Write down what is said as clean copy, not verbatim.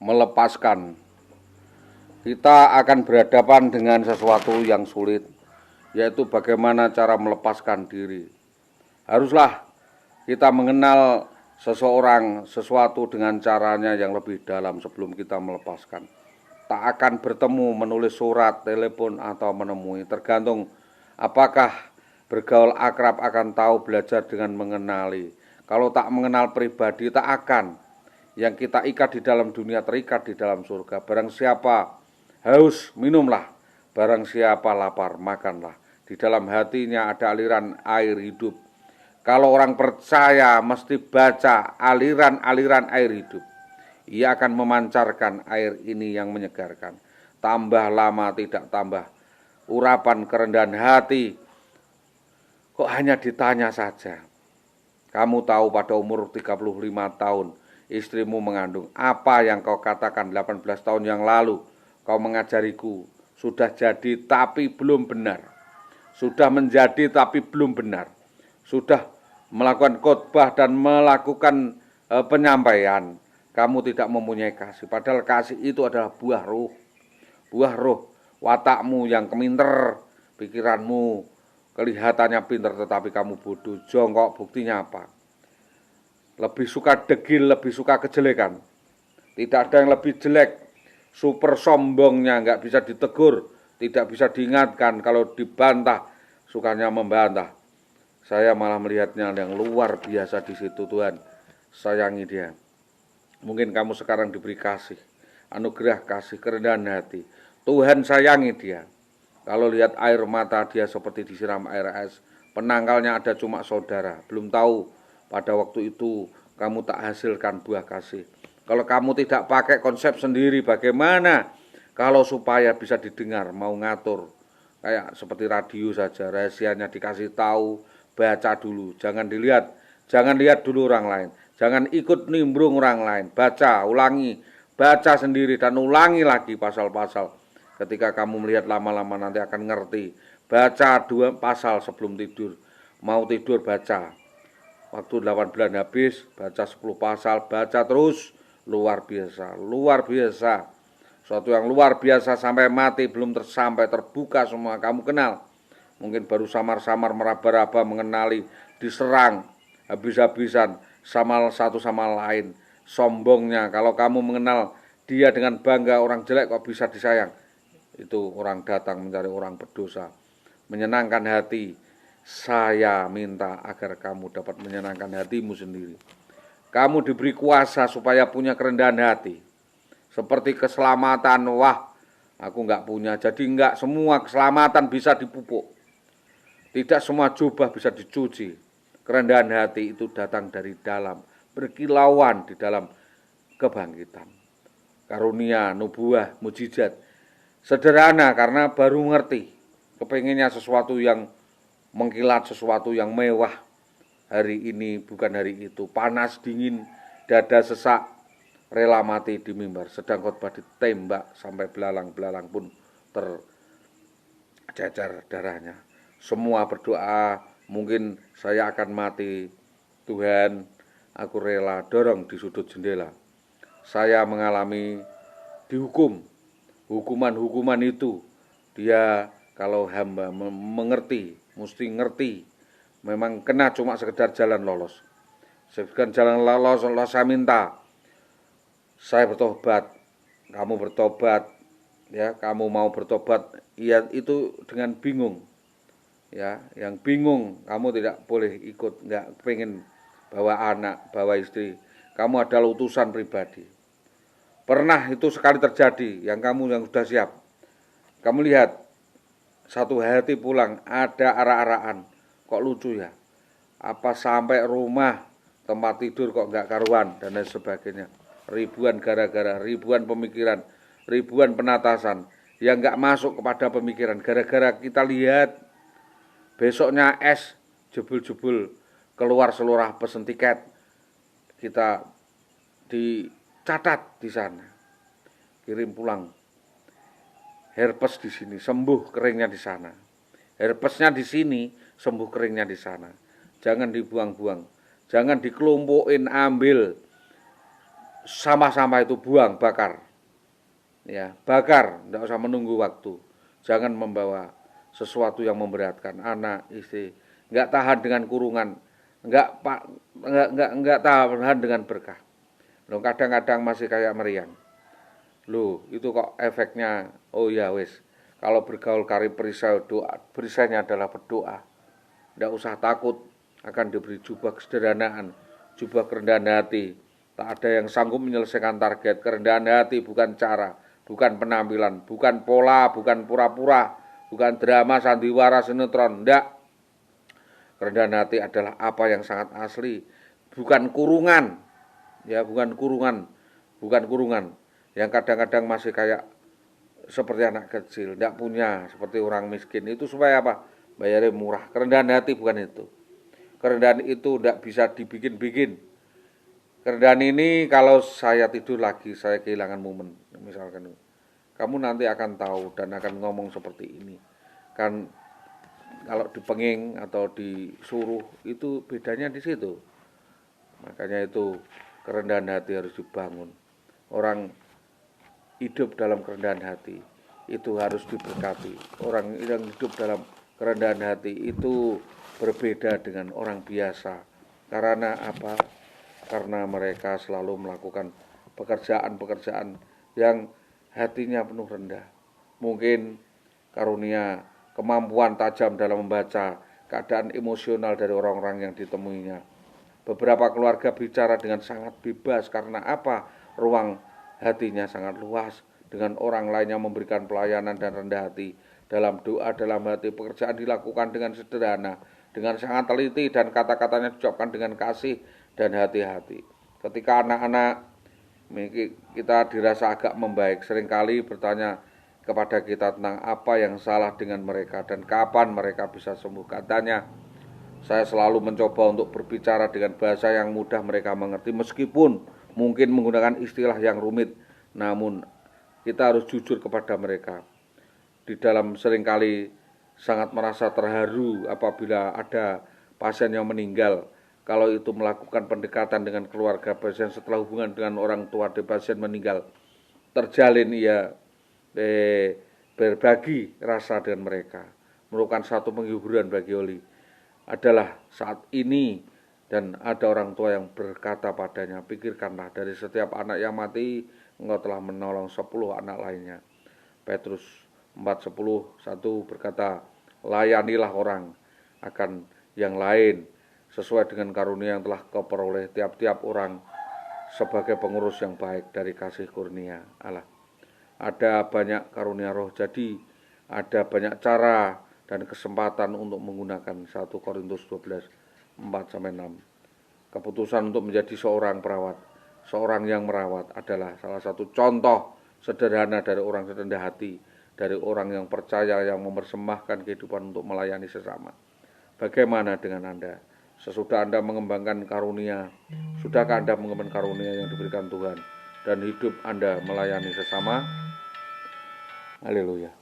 melepaskan. Kita akan berhadapan dengan sesuatu yang sulit, yaitu bagaimana cara melepaskan diri. Haruslah kita mengenal seseorang, sesuatu dengan caranya yang lebih dalam sebelum kita melepaskan. Tak akan bertemu, menulis surat, telepon, atau menemui. Tergantung apakah bergaul akrab akan tahu belajar dengan mengenali. Kalau tak mengenal pribadi, tak akan. Yang kita ikat di dalam dunia terikat di dalam surga. Barang siapa haus, minumlah. Barang siapa lapar, makanlah. Di dalam hatinya ada aliran air hidup. Kalau orang percaya mesti baca aliran-aliran air hidup. Ia akan memancarkan air ini yang menyegarkan. Tambah lama tidak tambah urapan kerendahan hati. Kok hanya ditanya saja. Kamu tahu pada umur 35 tahun istrimu mengandung. Apa yang kau katakan 18 tahun yang lalu? Kau mengajariku. Sudah jadi tapi belum benar. Sudah menjadi tapi belum benar. Sudah melakukan khotbah dan melakukan penyampaian. Kamu tidak mempunyai kasih. Padahal kasih itu adalah buah roh. Buah roh. Watakmu yang keminter. Pikiranmu kelihatannya pinter tetapi kamu bodoh. Jongkok, buktinya apa? Lebih suka degil, lebih suka kejelekan. Tidak ada yang lebih jelek. Super sombongnya, nggak bisa ditegur. Tidak bisa diingatkan. Kalau dibantah, sukanya membantah. Saya malah melihatnya yang luar biasa di situ. Tuhan, sayangi dia. Mungkin kamu sekarang diberi kasih, anugerah kasih, kerendahan hati. Tuhan sayangi dia. Kalau lihat air mata dia seperti disiram air es. Penangkalnya ada cuma saudara. Belum tahu pada waktu itu kamu tak hasilkan buah kasih. Kalau kamu tidak pakai konsep sendiri, bagaimana kalau supaya bisa didengar, mau ngatur. Kayak seperti radio saja, rahasianya dikasih tahu, baca dulu. Jangan lihat dulu orang lain. Jangan ikut nimbrung orang lain. Baca, ulangi, baca sendiri dan ulangi lagi pasal-pasal. Ketika kamu melihat lama-lama nanti akan ngerti. Baca 2 pasal sebelum tidur. Mau tidur baca. Waktu 8 bulan habis, baca 10 pasal, baca terus. Luar biasa, luar biasa. Suatu yang luar biasa sampai mati belum sampai terbuka semua kamu kenal. Mungkin baru samar-samar meraba-raba mengenali, diserang habis-habisan sama satu sama lain. Sombongnya kalau kamu mengenal dia dengan bangga, orang jelek kok bisa disayang. Itu orang datang mencari orang berdosa. Menyenangkan hati. Saya minta agar kamu dapat menyenangkan hatimu sendiri. Kamu diberi kuasa supaya punya kerendahan hati. Seperti keselamatan, wah aku enggak punya. Jadi enggak semua keselamatan bisa dipupuk. Tidak semua jubah bisa dicuci. Kerendahan hati itu datang dari dalam, berkilauan di dalam kebangkitan. Karunia, nubuah, mujizat. Sederhana karena baru mengerti. Kepengennya sesuatu yang mengkilat, sesuatu yang mewah. Hari ini bukan hari itu. Panas, dingin, dada sesak, rela mati di mimbar. Sedang khotbah ditembak sampai belalang-belalang pun tercecer darahnya. Semua berdoa, mungkin saya akan mati. Tuhan, aku rela, dorong di sudut jendela. Saya mengalami dihukum. Hukuman-hukuman itu, dia kalau hamba mengerti, mesti ngerti. Memang kena cuma sekedar jalan lolos. Sekedar jalan lolos, saya minta. Saya bertobat, kamu bertobat, ya, kamu mau bertobat, ya itu dengan bingung. Ya, yang bingung kamu tidak boleh ikut, enggak pengen bawa anak, bawa istri. Kamu adalah utusan pribadi. Pernah itu sekali terjadi, yang kamu yang sudah siap. Kamu lihat satu hati pulang ada arah-arahan. Kok lucu ya? Apa sampai rumah tempat tidur kok enggak karuan dan lain sebagainya. Ribuan gara-gara, ribuan pemikiran, ribuan penatasan yang enggak masuk kepada pemikiran. Gara-gara kita lihat besoknya es jebul-jebul keluar seluruh pesen tiket. Kita dicatat di sana. Kirim pulang. Herpes di sini, sembuh keringnya di sana. Herpesnya di sini, sembuh keringnya di sana. Jangan dibuang-buang. Jangan dikelompokin, ambil. sama-sama itu buang, bakar. Ya, bakar, tidak usah menunggu waktu. Jangan membawa sesuatu yang memberatkan anak, istri. Enggak tahan dengan kurungan, enggak tahan dengan berkah. Loh, kadang-kadang masih kayak meriang. Loh, itu kok efeknya, oh ya wis. Kalau bergaul kari perisai doa, perisainya adalah berdoa. Tidak usah takut akan diberi jubah kesederhanaan, jubah kerendahan hati. Tak ada yang sanggup menyelesaikan target. Kerendahan hati bukan cara, bukan penampilan, bukan pola, bukan pura-pura, bukan drama, sandiwara, sinetron. Tidak. Kerendahan hati adalah apa yang sangat asli, bukan kurungan. Ya, bukan kurungan, bukan kurungan. Yang kadang-kadang masih kayak seperti anak kecil, tidak punya, seperti orang miskin. Itu supaya apa? Bayarnya murah. Kerendahan hati bukan itu. Kerendahan itu tidak bisa dibikin-bikin. Kerendahan ini kalau saya tidur lagi, saya kehilangan momen. Misalkan, kamu nanti akan tahu dan akan ngomong seperti ini. Kan kalau dipenging atau disuruh, itu bedanya di situ. Makanya itu kerendahan hati harus dibangun. Orang hidup dalam kerendahan hati itu harus diberkati. Orang yang hidup dalam kerendahan hati itu berbeda dengan orang biasa. Karena apa? Karena mereka selalu melakukan pekerjaan-pekerjaan yang hatinya penuh rendah. Mungkin karunia kemampuan tajam dalam membaca keadaan emosional dari orang-orang yang ditemuinya. Beberapa keluarga bicara dengan sangat bebas karena apa? Ruang hatinya sangat luas. Dengan orang lain yang memberikan pelayanan dan rendah hati. Dalam doa, dalam hati, pekerjaan dilakukan dengan sederhana, dengan sangat teliti, dan kata-katanya diucapkan dengan kasih dan hati-hati. Ketika anak-anak kita dirasa agak membaik, seringkali bertanya kepada kita tentang apa yang salah dengan mereka dan kapan mereka bisa sembuh. Katanya, saya selalu mencoba untuk berbicara dengan bahasa yang mudah mereka mengerti, meskipun mungkin menggunakan istilah yang rumit. Namun kita harus jujur kepada mereka. Di dalam seringkali sangat merasa terharu apabila ada pasien yang meninggal. Kalau itu melakukan pendekatan dengan keluarga pasien setelah hubungan dengan orang tua di pasien meninggal, terjalin ia berbagi rasa dengan mereka, merupakan satu penghiburan bagi Oli. Adalah saat ini dan ada orang tua yang berkata padanya, pikirkanlah dari setiap anak yang mati, engkau telah menolong 10 anak lainnya. Petrus 4:10:1 berkata, layanilah orang akan yang lain sesuai dengan karunia yang telah kau peroleh tiap-tiap orang sebagai pengurus yang baik dari kasih kurnia Allah. Ada banyak karunia roh, jadi ada banyak cara dan kesempatan untuk menggunakan 1 Korintus 12:4-6. Keputusan untuk menjadi seorang perawat, seorang yang merawat adalah salah satu contoh sederhana dari orang serendah hati, dari orang yang percaya, yang mempersembahkan kehidupan untuk melayani sesama. Bagaimana dengan Anda? Sesudah Anda mengembangkan karunia, sudahkah Anda mengembangkan karunia yang diberikan Tuhan dan hidup Anda melayani sesama? Haleluya.